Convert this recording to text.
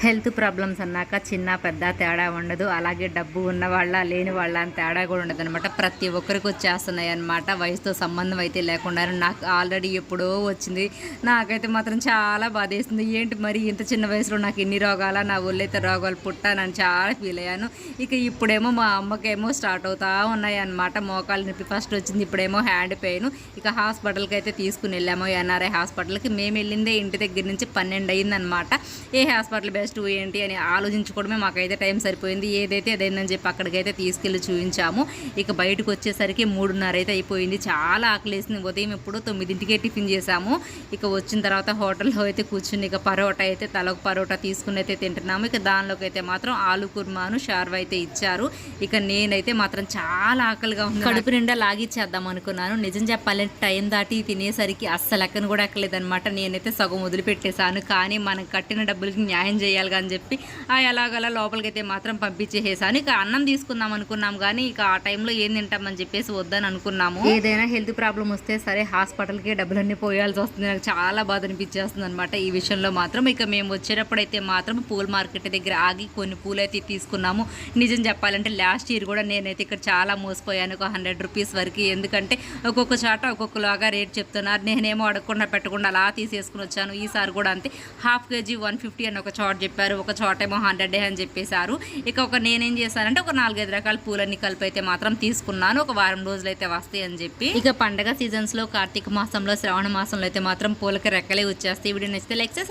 Health problems అన్నాక చిన్న పెద్ద తేడా ఉండదు. అలాగే డబ్బు ఉన్నవాళ్ళ లేని వాళ్ళ అని తేడా కూడా ఉండదనమాట. ప్రతి ఒక్కరికి వచ్చేస్తున్నాయి అనమాట. వయసుతో సంబంధం అయితే లేకుండా. నాకు ఆల్రెడీ ఎప్పుడో వచ్చింది. నాకైతే మాత్రం చాలా బాధేస్తుంది. ఏంటి మరి ఇంత చిన్న వయసులో నాకు ఇన్ని రోగాల, నా ఒళ్ళైతే రోగాలు పుట్టానని చాలా ఫీల్ అయ్యాను. ఇక ఇప్పుడేమో మా అమ్మకేమో స్టార్ట్ అవుతా ఉన్నాయి అనమాట. మోకాలు నొప్పి ఫస్ట్ వచ్చింది, ఇప్పుడేమో హ్యాండ్ పెయిన్. ఇక హాస్పిటల్కి అయితే తీసుకుని వెళ్ళాము, ఎన్ఆర్ఐ హాస్పిటల్కి. మేము వెళ్ళిందే ఇంటి దగ్గర నుంచి 12 అయిందనమాట. ఏ హాస్పిటల్ బెస్ట్ ఏంటి అని ఆలోచించుకోవడమే మాకైతే టైం సరిపోయింది. ఏదైతే అదేందని చెప్పి అక్కడికైతే తీసుకెళ్ళి చూపించాము. ఇక బయటకు వచ్చేసరికి 3:30 అయితే అయిపోయింది. చాలా ఆకలేసింది. ఉదయం ఎప్పుడో 9కే టిఫిన్ చేసాము. ఇక వచ్చిన తర్వాత హోటల్లో అయితే కూర్చుని ఇక పరోటా అయితే తలకు పరోటా తీసుకుని అయితే తింటున్నాము. ఇక దానిలోకి అయితే మాత్రం ఆలు కుర్మాను షార్వా అయితే ఇచ్చారు. ఇక నేనైతే మాత్రం చాలా ఆకలిగా ఉంది. కడుపు నిండా లాగిచ్చేద్దాం అనుకున్నాను. నిజం చెప్పాలంటే టైం దాటి తినేసరికి అస్సలు ఎక్కను కూడా ఎక్కలేదనమాట. నేనైతే సగం వదిలిపెట్టేశాను. కానీ మనం కట్టిన డబ్బులకి న్యాయం చేయాలి అని చెప్పి ఎలాగలా లోపలికి అయితే మాత్రం పంపించేసాను. ఇక అన్నం తీసుకుందాం అనుకున్నాం, కానీ ఇక ఆ టైంలో ఏం తింటామని చెప్పేసి వద్దని అనుకున్నాము. ఏదైనా హెల్త్ ప్రాబ్లం వస్తే సరే హాస్పిటల్కి డబ్బులన్నీ పోయాల్సి వస్తుంది. నాకు చాలా బాధ అనిపించేస్తుంది అనమాట ఈ విషయంలో మాత్రం. ఇక మేము వచ్చేటప్పుడు అయితే మాత్రం పూల మార్కెట్ దగ్గర ఆగి కొన్ని పూలు అయితే తీసుకున్నాము. నిజం చెప్పాలంటే లాస్ట్ ఇయర్ కూడా నేనైతే ఇక్కడ చాలా మోసపోయాను, ఒక 100 రూపీస్ వరకు. ఎందుకంటే ఒక్కొక్క చాట ఒక్కొక్కలాగా రేట్ చెప్తున్నారు. నేనేమో అడగకుండా పెట్టకుండా అలా తీసేసుకుని వచ్చాను. ఈసారి కూడా అంతే. హాఫ్ కేజీ 150 అని ఒక చాట్ చెప్పారు, ఒక చోటేమో 100 అని చెప్పేశారు. ఇక నేనేం చేశానంటే ఒక 4-5 రకాల పూలన్నీ కలిపి అయితే మాత్రం తీసుకున్నాను. ఒక వారం రోజులు అయితే వస్తాయి అని చెప్పి. ఇక పండగ సీజన్స్ లో కార్తీక మాసంలో, శ్రావణ మాసంలో అయితే మాత్రం పూలకి రెక్కలే వచ్చేస్తాయి. వీడియో నచ్చితే లైక్ చేసి